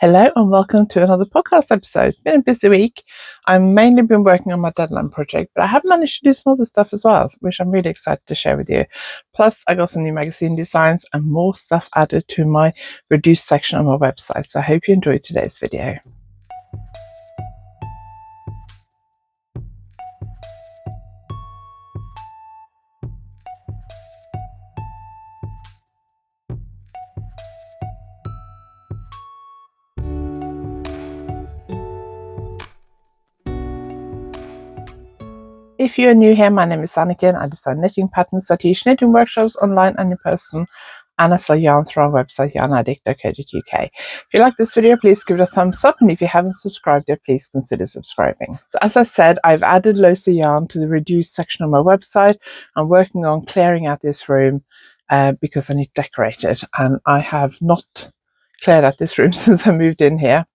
Hello and welcome to another podcast episode. It's been a busy week. I've mainly been working on my deadline project, but I have managed to do some other stuff as well, which I'm really excited to share with you. Plus, I got some new magazine designs and more stuff added to my reduced section on my website. So I hope you enjoyed today's video. If you're new here, my name is Anniken. I design knitting patterns. I teach knitting workshops online and in person, and I sell yarn through our website, YarnAddict.co.uk. If you like this video, please give it a thumbs up, and if you haven't subscribed yet, please consider subscribing. So as I said, I've added loads of yarn to the reduced section on my website. I'm working on clearing out this room because I need to decorate it, and I have not cleared out this room since I moved in here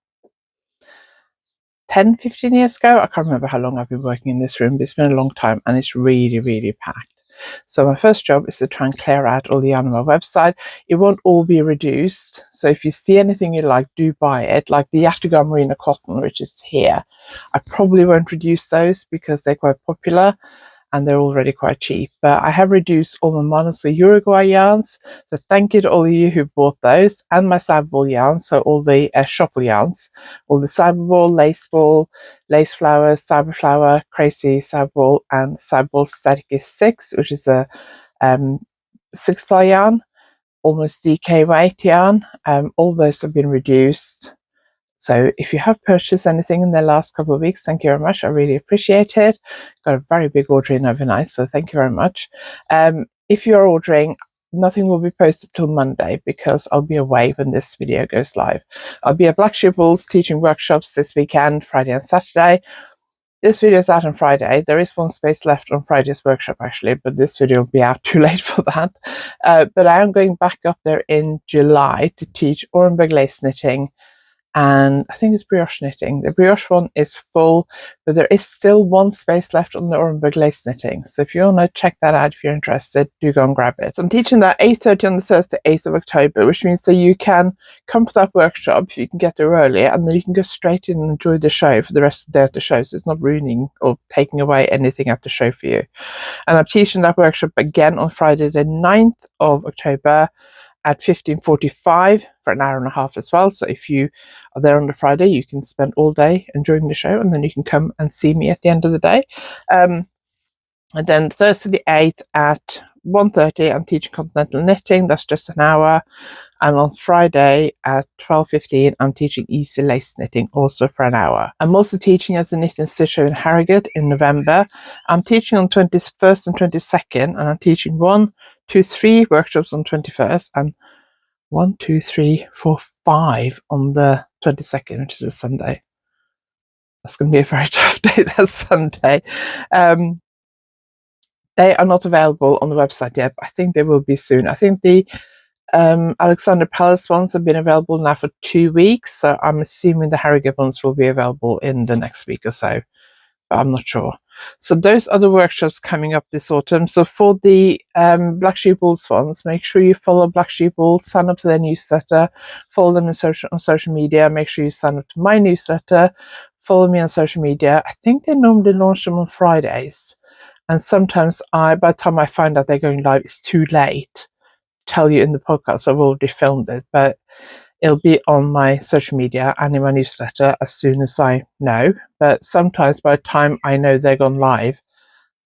10-15 years ago. I can't remember how long I've been working in this room, but it's been a long time and it's really packed. So my first job is to try and clear out all the yarn on my website. It won't all be reduced, so if you see anything you like, do buy it. Like the Yachtigar Merino Cotton, which is here, I probably won't reduce those because they're quite popular and they're already quite cheap. But I have reduced all my Monos Uruguay yarns, so thank you to all of you who bought those, and my Cyberball yarns, so all the Shopple yarns, all the Cyberball, Lace Ball, Lace Flowers, Cyberflower, Crazy Cyberball, and Cyberball Static is 6, which is a 6-ply yarn, almost DK weight yarn. All those have been reduced. So if you have purchased anything in the last couple of weeks, thank you very much. I really appreciate it. Got a very big order in overnight, so thank you very much. If you're ordering, nothing will be posted till Monday because I'll be away when this video goes live. I'll be at Black Sheep Wool's teaching workshops this weekend, Friday and Saturday. This video is out on Friday. There is one space left on Friday's workshop actually, but this video will be out too late for that. But I am going back up there in July to teach Orenburg lace knitting, and I think it's brioche knitting. The brioche one is full, but there is still one space left on the Orenburg lace knitting. So if you want to check that out, if you're interested, do go and grab it. So I'm teaching that 8:30 on the Thursday, 8th of October, which means that you can come for that workshop if you can get there early, and then you can go straight in and enjoy the show for the rest of the day at the show. So it's not ruining or taking away anything at the show for you. And I'm teaching that workshop again on Friday, the 9th of October, at 15:45 for an hour and a half as well. So if you are there on the Friday, you can spend all day enjoying the show, and then you can come and see me at the end of the day. And then Thursday the 8th at 1:30, I'm teaching Continental Knitting. That's just an hour. And on Friday at 12:15, I'm teaching Easy Lace Knitting, also for an hour. I'm also teaching at the Knit and Stitch Show in Harrogate in November. I'm teaching on 21st and 22nd, and I'm teaching 1, 2, 3 workshops on 21st, and 1, 2, 3, 4, 5 on the 22nd, which is a Sunday. That's going to be a very tough day, that Sunday. They are not available on the website yet, but I think they will be soon. I think the Alexandra Palace ones have been available now for 2 weeks, so I'm assuming the Harrogate ones will be available in the next week or so, but I'm not sure. So those are the workshops coming up this autumn. So for the Black Sheep Wool's ones, make sure you follow Black Sheep Wool, sign up to their newsletter, follow them on social media, make sure you sign up to my newsletter, follow me on social media. I think they normally launch them on Fridays, and sometimes by the time I find out they're going live, it's too late tell you in the podcast. I've already filmed it, but it'll be on my social media and in my newsletter as soon as I know. But sometimes by the time I know they're gone live,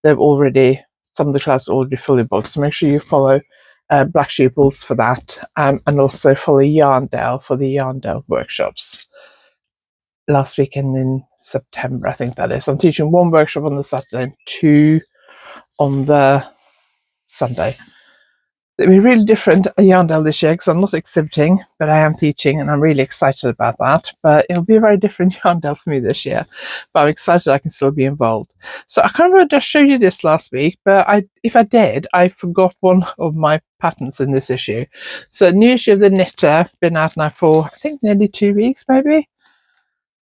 some of the classes are already fully booked. So make sure you follow Black Sheep Wool's for that, and also follow YarnDale for the YarnDale workshops. Last weekend in September, I think that is. I'm teaching 1 workshop on the Saturday and 2 on the Sunday. It'll be really different at YarnDale this year because I'm not exhibiting, but I am teaching, and I'm really excited about that. But it'll be a very different YarnDale for me this year, but I'm excited I can still be involved. So I can't remember if I showed you this last week, but if I did, I forgot one of my patterns in this issue. So new issue of the Knitter, been out now for I think nearly 2 weeks, maybe.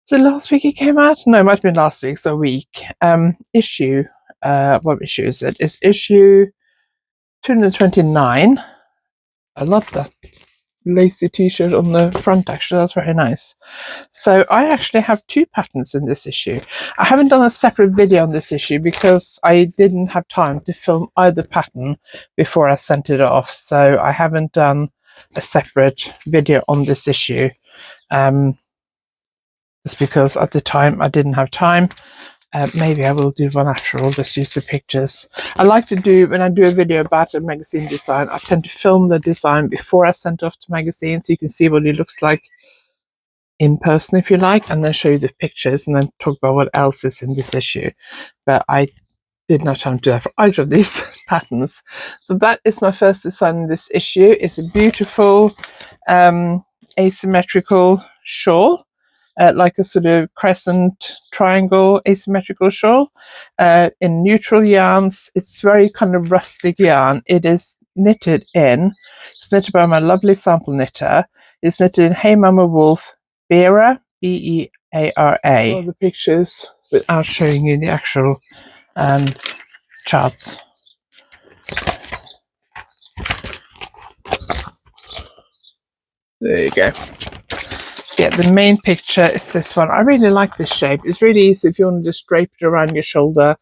So last week it came out? No, it might have been last week, so a week. Issue, what issue is it? It's issue 229. I love that lacy t-shirt on the front. Actually, that's very nice. So I actually have 2 patterns in this issue. I haven't done a separate video on this issue because I didn't have time to film either pattern before I sent it off, so I haven't done a separate video on this issue. Just because at the time I didn't have time. Maybe I will do one after all, just use the pictures. I like to do, when I do a video about a magazine design, I tend to film the design before I send it off to magazine, so you can see what it looks like in person, if you like, and then show you the pictures and then talk about what else is in this issue. But I did not have time to do that for either of these patterns. So that is my first design in this issue. It's a beautiful asymmetrical shawl. Like a sort of crescent triangle asymmetrical shawl in neutral yarns. It's very kind of rustic yarn. It is knitted in, it's knitted by my lovely sample knitter. It's knitted in Hey Mama Wolf Beara, B-E-A-R-A. All the pictures without showing you the actual charts. There you go. Yeah, the main picture is this one. I really like this shape. It's really easy if you want to just drape it around your shoulder,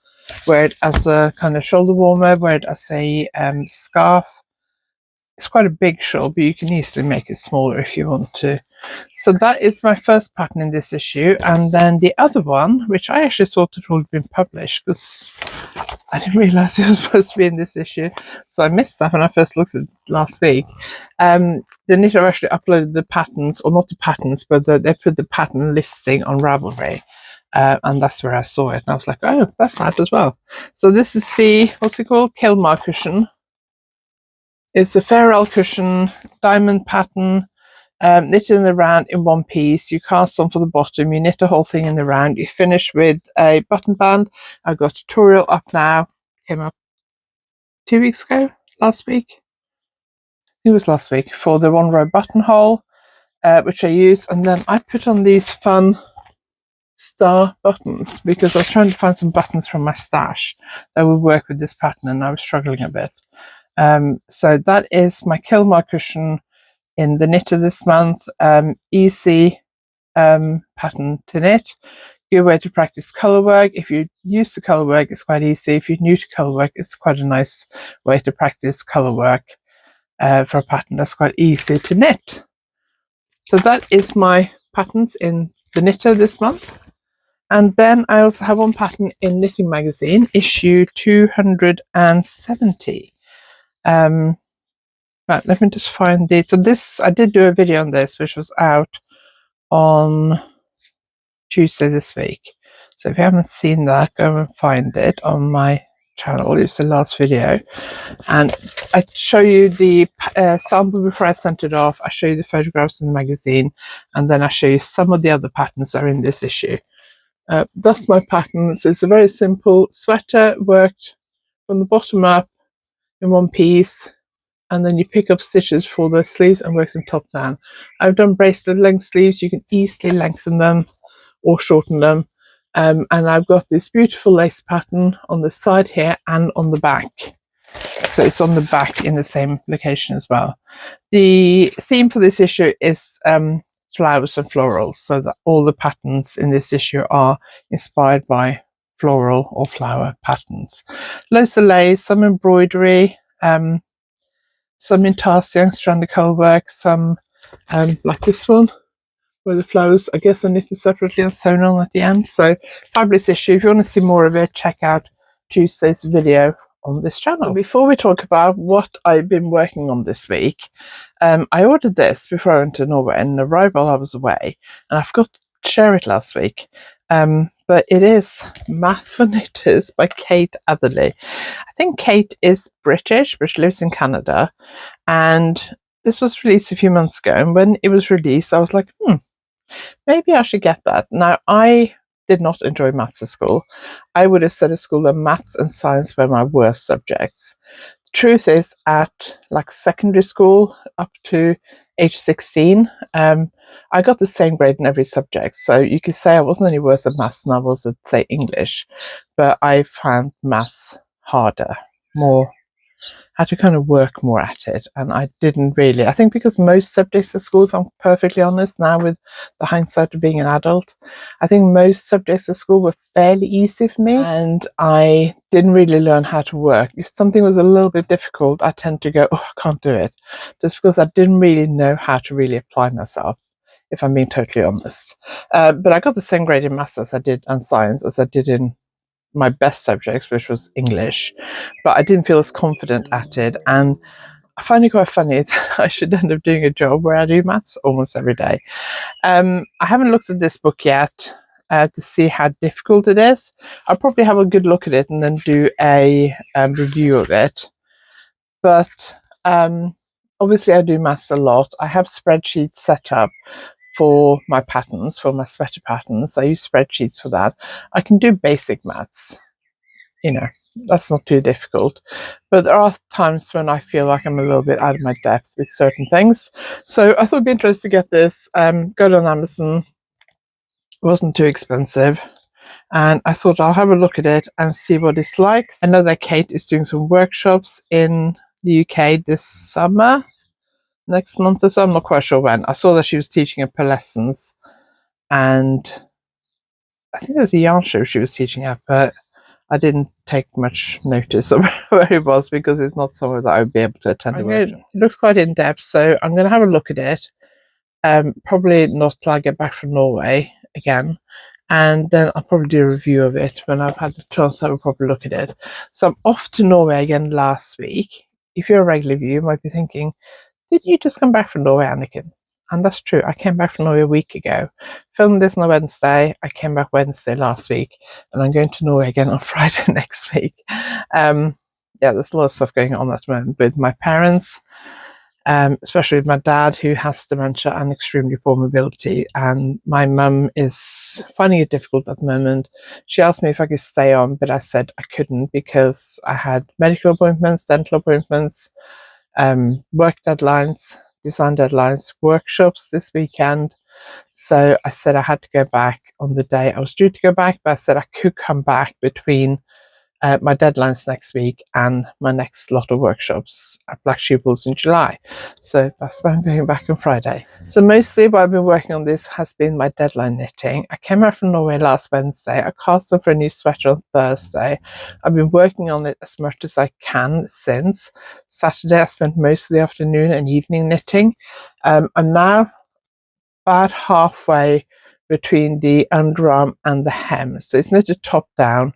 wear it as a kind of shoulder warmer, wear it as a scarf. It's quite a big shawl, but you can easily make it smaller if you want to. So that is my first pattern in this issue. And then the other one, which I actually thought it would have been published because I didn't realize it was supposed to be in this issue. So I missed that when I first looked at it last week. The knitter actually uploaded the patterns, or not the patterns, but they put the pattern listing on Ravelry. And that's where I saw it. And I was like, oh, that's that as well. So this is the, what's it called? Kelmar cushion. It's a ferrule cushion, diamond pattern, knitted in the round in one piece. You cast on for the bottom, you knit the whole thing in the round, you finish with a button band. I've got a tutorial up now, came up 2 weeks ago, last week. It was last week, for the 1-row buttonhole, which I use, and then I put on these fun star buttons because I was trying to find some buttons from my stash that would work with this pattern, and I was struggling a bit. So that is my Kelmar cushion in the knitter this month. Easy pattern to knit. Good way to practice colour work. If you're used to colour work, it's quite easy. If you're new to colour work, it's quite a nice way to practice colour work for a pattern that's quite easy to knit. So that is my patterns in the knitter this month. And then I also have one pattern in Knitting Magazine, issue 270. Right, let me just find it. So this, I did do a video on this, which was out on Tuesday this week. So if you haven't seen that, go and find it on my channel. It's the last video. And I show you the sample before I sent it off. I show you the photographs in the magazine. And then I show you some of the other patterns that are in this issue. That's my pattern. So it's a very simple sweater worked from the bottom up in one piece, and then you pick up stitches for the sleeves and work them top down. I've done bracelet length sleeves. You can easily lengthen them or shorten them. And I've got this beautiful lace pattern on the side here and on the back. So it's on the back in the same location as well. The theme for this issue is flowers and florals, so that all the patterns in this issue are inspired by floral or flower patterns. Loads of lace, some embroidery, some intarsia, stranded colour work, some like this one, where the flowers, I guess, are knitted separately and sewn on at the end. So fabulous issue. If you want to see more of it, check out Tuesday's video on this channel. So before we talk about what I've been working on this week, I ordered this before I went to Norway, and arrived while I was away, and I forgot to share it last week. But it is Math for Knitters by Kate Atherley. I think Kate is British, but she lives in Canada, and this was released a few months ago, and when it was released I was like, maybe I should get that. Now, I did not enjoy maths at school. I would have said at school that maths and science were my worst subjects. The truth is, at like secondary school up to age 16, I got the same grade in every subject. So you could say I wasn't any worse at maths than I was at, say, English, but I found maths harder, more had to kind of work more at it, and I didn't really. I think because most subjects at school, if I'm perfectly honest now with the hindsight of being an adult, I think most subjects at school were fairly easy for me, and I didn't really learn how to work. If something was a little bit difficult, I tend to go, oh, I can't do it, just because I didn't really know how to really apply myself, if I'm being totally honest. But I got the same grade in maths as I did and science as I did in my best subjects, which was English, but I didn't feel as confident at it. And I find it quite funny that I should end up doing a job where I do maths almost every day. I haven't looked at this book yet to see how difficult it is. I'll probably have a good look at it and then do a review of it. But obviously I do maths a lot. I have spreadsheets set up for my patterns, for my sweater patterns. I use spreadsheets for that. I can do basic maths, you know, that's not too difficult. But there are times when I feel like I'm a little bit out of my depth with certain things. So I thought it'd be interesting to get this. Got it on Amazon. It wasn't too expensive. And I thought I'll have a look at it and see what it's like. I know that Kate is doing some workshops in the UK this summer, next month or so. I'm not quite sure when. I saw that she was teaching at per lessons, and I think there was a yarn show she was teaching at, but I didn't take much notice of where it was because it's not somewhere that I would be able to attend the workshop. It looks quite in depth, so I'm going to have a look at it. Probably not till I get back from Norway again, and then I'll probably do a review of it when I've had the chance to have a proper look at it. So I'm off to Norway again last week. If you're a regular viewer, you might be thinking, did you just come back from Norway, Anniken? And that's true. I came back from Norway a week ago. Filmed this on a Wednesday. I came back Wednesday last week, and I'm going to Norway again on Friday next week. Yeah, there's a lot of stuff going on at the moment with my parents, especially with my dad, who has dementia and extremely poor mobility, and my mum is finding it difficult at the moment. She asked me if I could stay on, but I said I couldn't because I had medical appointments, dental appointments, work deadlines, design deadlines, workshops this weekend. So I said I had to go back on the day I was due to go back, but I said I could come back between my deadlines next week and my next lot of workshops at Black Pupils in July. So that's why I'm going back on Friday. So mostly what I've been working on this has been my deadline knitting. I came out from Norway last Wednesday. I cast on for a new sweater on Thursday. I've been working on it as much as I can since. Saturday I spent most of the afternoon and evening knitting. I'm now about halfway between the underarm and the hem. So it's knitted top down.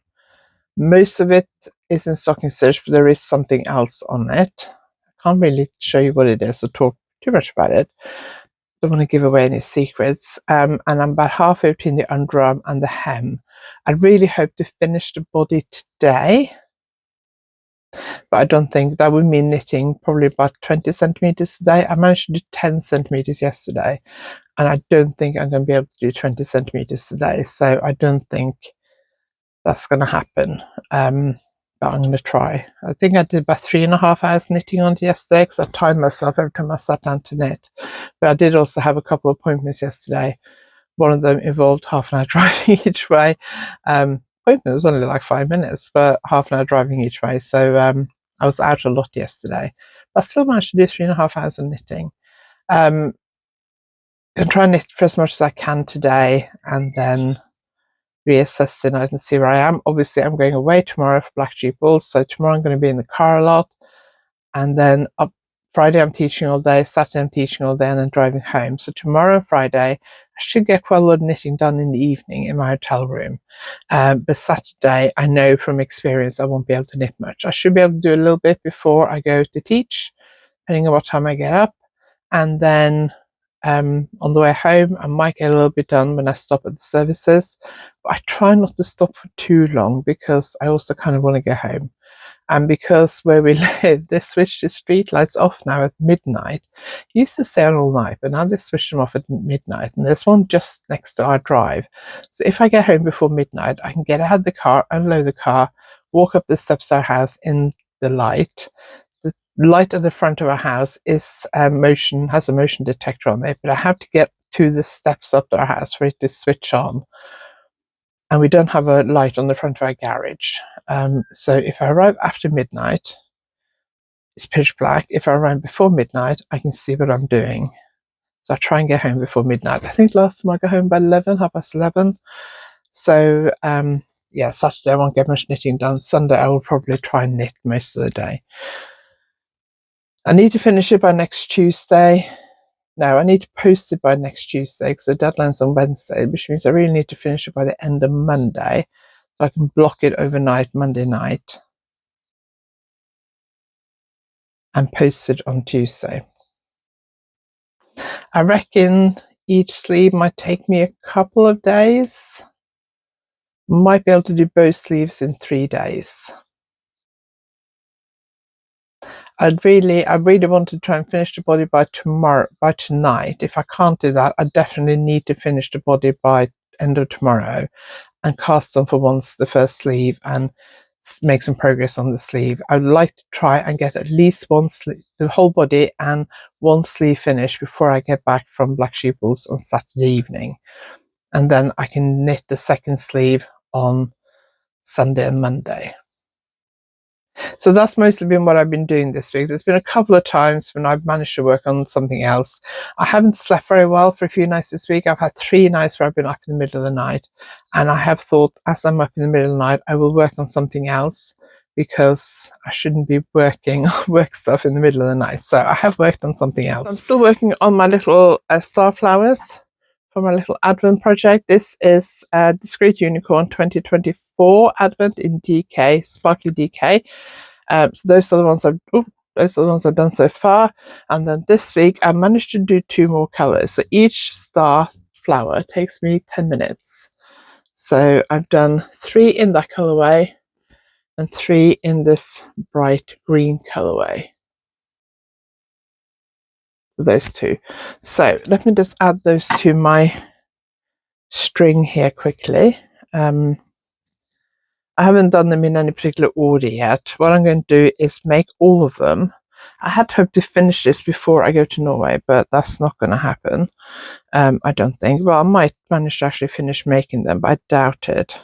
Most of it is in stocking stitch, but there is something else on it. I can't really show you what it is or talk too much about it. Don't want to give away any secrets. And I'm about halfway between the underarm and the hem. I really hope to finish the body today, but I don't think that would mean knitting probably about 20 centimeters today. I managed to do 10 centimeters yesterday, and I don't think I'm going to be able to do 20 centimeters today. So I don't think that's going to happen, but I'm going to try. I think I did about 3.5 hours knitting on it yesterday because I timed myself every time I sat down to knit. But I did also have a couple of appointments yesterday. One of them involved half an hour driving each way. Appointment was only like 5 minutes, but half an hour driving each way. So I was out a lot yesterday, but I still managed to do 3.5 hours of knitting. I'm try and knit for as much as I can today, and then reassess tonight and see where I am. Obviously, I'm going away tomorrow for Black Pupils, so tomorrow I'm going to be in the car a lot, and then up Friday I'm teaching all day, Saturday I'm teaching all day, and then driving home. So tomorrow and Friday I should get quite a lot of knitting done in the evening in my hotel room, but Saturday I know from experience I won't be able to knit much. I should be able to do a little bit before I go to teach, depending on what time I get up, and then on the way home I might get a little bit done when I stop at the services, but I try not to stop for too long because I also kind of want to go home. And because where we live, they switched the street lights off now at midnight. It used to stay on all night, but now they switched them off at midnight, and there's one just next to our drive. So if I get home before midnight, I can get out of the car, unload the car, walk up the steps of our house in the light. The light at the front of our house is has a motion detector on it, but I have to get to the steps up to our house for it to switch on. And we don't have a light on the front of our garage. So if I arrive after midnight, it's pitch black. If I run before midnight, I can see what I'm doing. So I try and get home before midnight. I think last time I got home by 11, 11:30. So yeah, Saturday I won't get much knitting done. Sunday I will probably try and knit most of the day. I need to finish it by next Tuesday. No, I need to post it by next Tuesday because the deadline's on Wednesday, which means I really need to finish it by the end of Monday so I can block it overnight, Monday night, and post it on Tuesday. I reckon each sleeve might take me a couple of days. Might be able to do both sleeves in 3 days. I really want to try and finish the body by tonight. If I can't do that, I definitely need to finish the body by end of tomorrow and cast on for once the first sleeve and make some progress on the sleeve. I'd like to try and get at least one sleeve, the whole body and one sleeve finished before I get back from Black Sheeples on Saturday evening. And then I can knit the second sleeve on Sunday and Monday. So that's mostly been what I've been doing this week. There's been a couple of times when I've managed to work on something else. I haven't slept very well for a few nights this week. I've had 3 nights where I've been up in the middle of the night, and I have thought as I'm up in the middle of the night I will work on something else because I shouldn't be working work stuff in the middle of the night. So I have worked on something else. I'm still working on my little star flowers for my little Advent project. This is Discreet Unicorn 2024 Advent in DK, Sparkly DK. So those are the ones I've done so far. And then this week I managed to do 2 more colors. So each star flower takes me 10 minutes. So I've done 3 in that colorway and 3 in this bright green colorway. Those 2. So let me just add those to my string here quickly. I haven't done them in any particular order yet. What I'm going to do is make all of them. I had hoped to finish this before I go to Norway, but that's not going to happen. I don't think. Well, I might manage to actually finish making them, but I doubt it.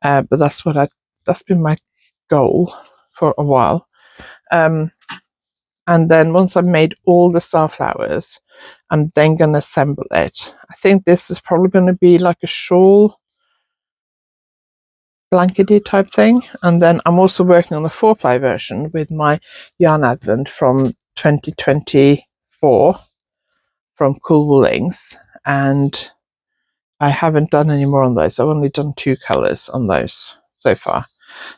But that's been my goal for a while. And then once I've made all the star flowers, I'm then going to assemble it. I think this is probably going to be like a shawl blankety type thing. And then I'm also working on the 4-ply version with my YarnAddict from 2024 from Cool Woolings, and I haven't done any more on those. I've only done 2 colors on those so far.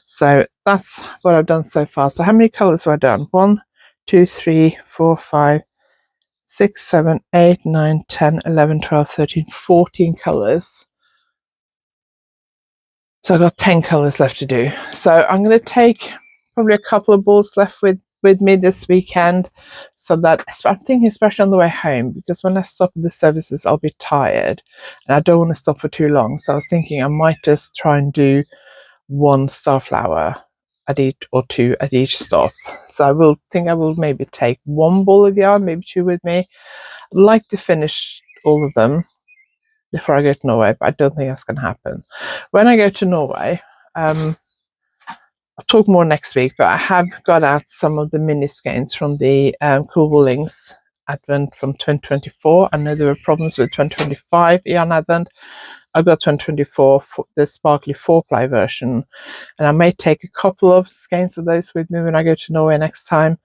So that's what I've done so far. So how many colors have I done? 1, 2, 3, 4, 5, 6, 7, 8, 9, 10, 11, 12, 13, 14 colors. So I've got 10 colors left to do. So I'm going to take probably a couple of balls left with me this weekend, so that I'm thinking especially on the way home, because when I stop at the services I'll be tired and I don't want to stop for too long. So I was thinking I might just try and do 1 star flower at each, or 2 at each stop. So I will maybe take 1 ball of yarn, maybe 2 with me. I'd like to finish all of them before I go to Norway, but I don't think that's going to happen. When I go to Norway, I'll talk more next week, but I have got out some of the mini skeins from the Cool Woolings Advent from 2024. I know there were problems with 2025 Yarn Advent. I've got 2024 the sparkly 4-ply version, and I may take a couple of skeins of those with me when I go to Norway next time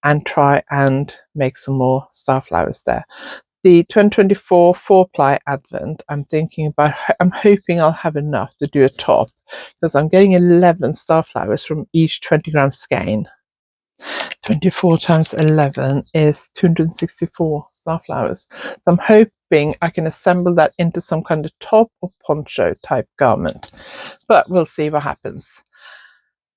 and try and make some more star flowers there. The 2024 4-ply Advent, I'm hoping I'll have enough to do a top, because I'm getting 11 star flowers from each 20-gram skein. 24 times 11 is 264 star flowers. So I'm hoping I can assemble that into some kind of top or poncho type garment, but we'll see what happens.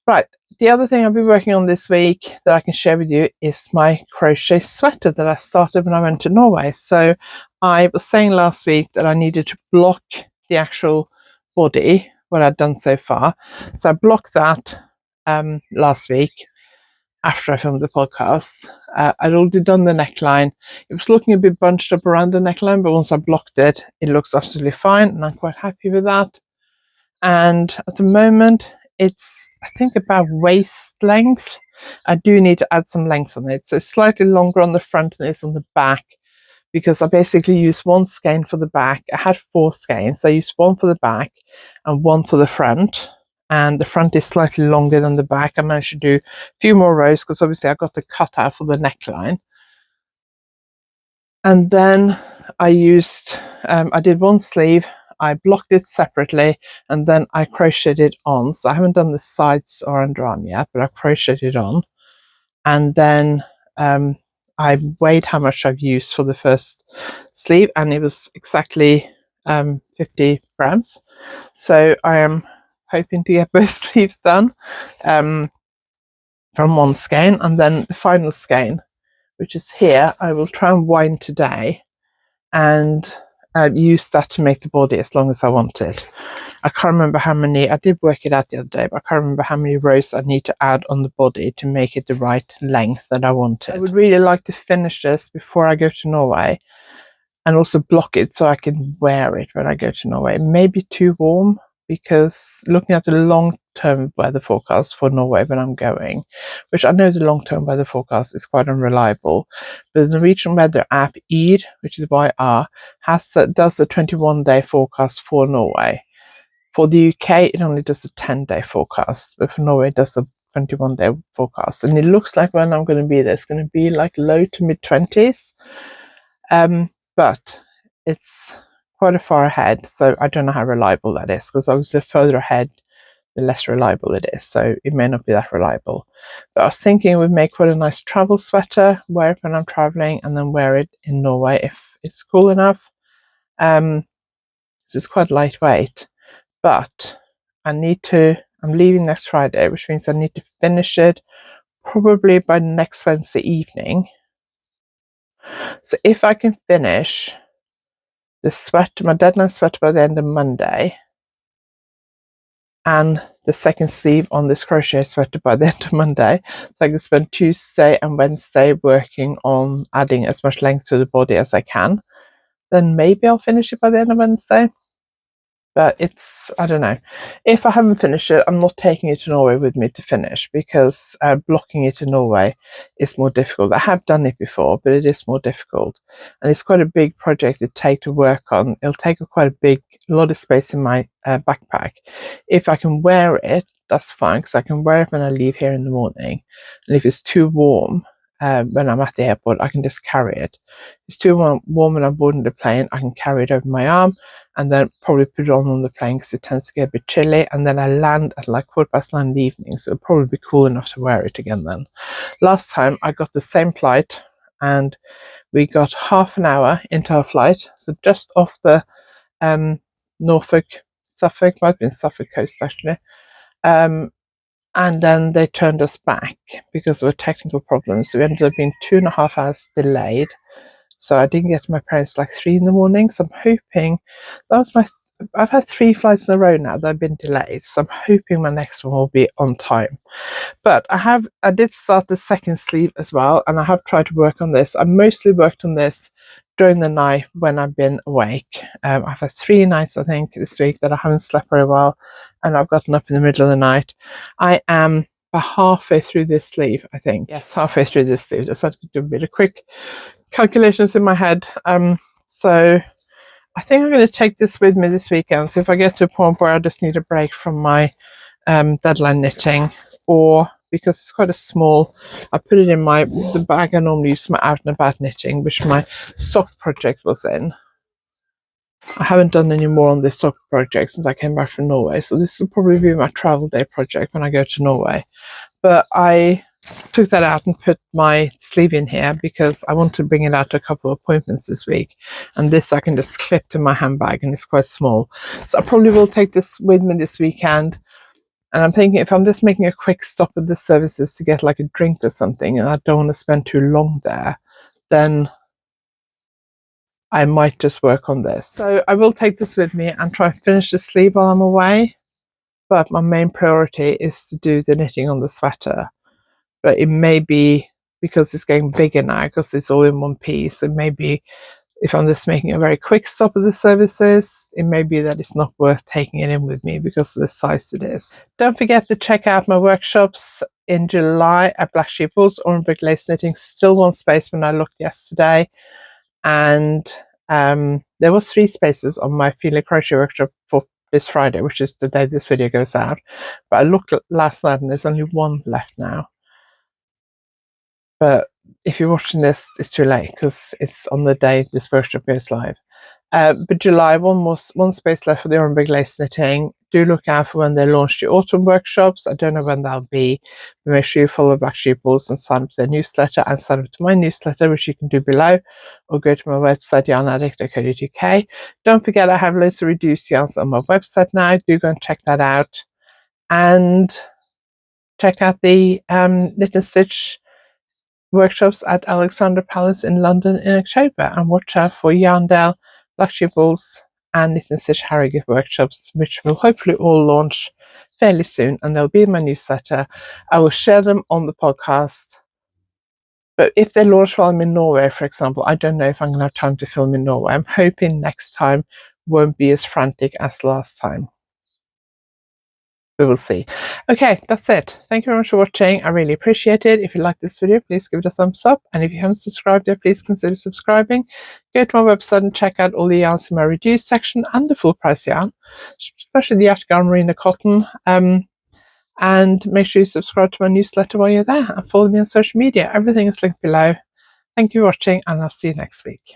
Right, the other thing I've been working on this week that I can share with you is my crochet sweater that I started when I went to Norway. So I was saying last week that I needed to block the actual body, what I'd done so far. So I blocked that last week after I filmed the podcast. I'd already done the neckline. It was looking a bit bunched up around the neckline, but once I blocked it, it looks absolutely fine, and I'm quite happy with that. And at the moment, it's, I think, about waist length. I do need to add some length on it, so it's slightly longer on the front than it is on the back, because I basically used one skein for the back. I had 4 skeins, so I used one for the back and one for the front, and the front is slightly longer than the back. I managed to do a few more rows because obviously I got the cutout for the neckline. And then I used, I did one sleeve, I blocked it separately, and then I crocheted it on. So I haven't done the sides or underarm yet, but I crocheted it on. And then I weighed how much I've used for the first sleeve, and it was exactly 50 grams. So I am hoping to get both sleeves done from one skein, and then the final skein, which is here, I will try and wind today and use that to make the body as long as I want it. I can't remember how many, I did work it out the other day, but I can't remember how many rows I need to add on the body to make it the right length that I wanted. I would really like to finish this before I go to Norway, and also block it so I can wear it when I go to Norway. It may be too warm, because looking at the long-term weather forecast for Norway when I'm going, which I know the long-term weather forecast is quite unreliable, but the Norwegian weather app YR, which is YR, does the 21-day forecast for Norway. For the UK, it only does a 10-day forecast, but for Norway, it does a 21-day forecast. And it looks like when I'm going to be there, it's going to be like low to mid-20s. But it's quite a far ahead, so I don't know how reliable that is, because obviously the further ahead, the less reliable it is, so it may not be that reliable. But I was thinking it would make quite a nice travel sweater, wear it when I'm traveling, and then wear it in Norway if it's cool enough. It's quite lightweight, but I'm leaving next Friday, which means I need to finish it probably by next Wednesday evening. So if I can finish the sweater, my deadline sweater, by the end of Monday, and the second sleeve on this crochet sweater by the end of Monday, so I can spend Tuesday and Wednesday working on adding as much length to the body as I can, then maybe I'll finish it by the end of Wednesday. But it's, I don't know. If I haven't finished it, I'm not taking it to Norway with me to finish, because blocking it in Norway is more difficult. I have done it before, but it is more difficult. And it's quite a big project to take to work on. It'll take quite a lot of space in my backpack. If I can wear it, that's fine, because I can wear it when I leave here in the morning. And if it's too warm, when I'm at the airport, I can just carry it. If it's too warm when I'm boarding the plane, I can carry it over my arm, and then probably put it on the plane, because it tends to get a bit chilly, and then I land at like 9:15 in the evening, so it'll probably be cool enough to wear it again then. Last time I got the same flight, and we got half an hour into our flight, so just off the Suffolk, might have been Suffolk coast actually, and then they turned us back because there were technical problems, so we ended up being 2.5 hours delayed. So I didn't get to my parents like 3 in the morning. So I'm hoping that was I've had 3 flights in a row now that have been delayed. So I'm hoping my next one will be on time. But I did start the second sleeve as well, and I have tried to work on this. I mostly worked on this during the night when I've been awake. I've had 3 nights, I think, this week that I haven't slept very well, and I've gotten up in the middle of the night. I am about halfway through this sleeve, I think. Yes, halfway through this sleeve. Just had to do a bit of quick calculations in my head. So I think I'm going to take this with me this weekend. So if I get to a point where I just need a break from my deadline knitting, or because it's quite a small, I put it in the bag I normally use for my out and about knitting, which my sock project was in. I haven't done any more on this sock project since I came back from Norway, so this will probably be my travel day project when I go to Norway. But I took that out and put my sleeve in here because I want to bring it out to a couple of appointments this week, and this I can just clip to my handbag, and it's quite small, so I probably will take this with me this weekend. And I'm thinking, if I'm just making a quick stop at the services to get like a drink or something, and I don't want to spend too long there, then I might just work on this. So I will take this with me and try and finish the sleeve while I'm away, but my main priority is to do the knitting on the sweater. But it may be, because it's getting bigger now, because it's all in one piece, it may be If I'm just making a very quick stop of the services, it may be that it's not worth taking it in with me because of the size it is. Don't forget to check out my workshops in July at Black Sheep Wools or in Brick Lace Knitting. Still one space when I looked yesterday, and there was 3 spaces on my Feel It Crochet workshop for this Friday, which is the day this video goes out. But I looked last night and there's only 1 left now. But if you're watching this, it's too late because it's on the day this workshop goes live. But July, one space left for the Big Lace Knitting. Do look out for when they launch the autumn workshops. I don't know when that'll be, but make sure you follow Black Sheep Wools and sign up to their newsletter and sign up to my newsletter, which you can do below, or go to my website, YarnAddict.co.uk. Don't forget, I have loads of reduced yarns on my website now. Do go and check that out. And check out the Knit and Stitch workshops at Alexadra Palace in London in October, and watch out for Yarndale, Black Sheep Wools and Knit and Stitch Harrogate workshops, which will hopefully all launch fairly soon, and they'll be in my newsletter. I will share them on the podcast, but if they launch while I'm in Norway, for example, I don't know if I'm going to have time to film in Norway. I'm hoping next time won't be as frantic as last time. We will see. Okay, that's it. Thank you very much for watching. I really appreciate it. If you like this video, please give it a thumbs up. And if you haven't subscribed yet, please consider subscribing. Go to my website and check out all the yarns in my reduced section and the full price yarn, especially the Afghan Merino cotton. And make sure you subscribe to my newsletter while you're there, and follow me on social media. Everything is linked below. Thank you for watching, and I'll see you next week.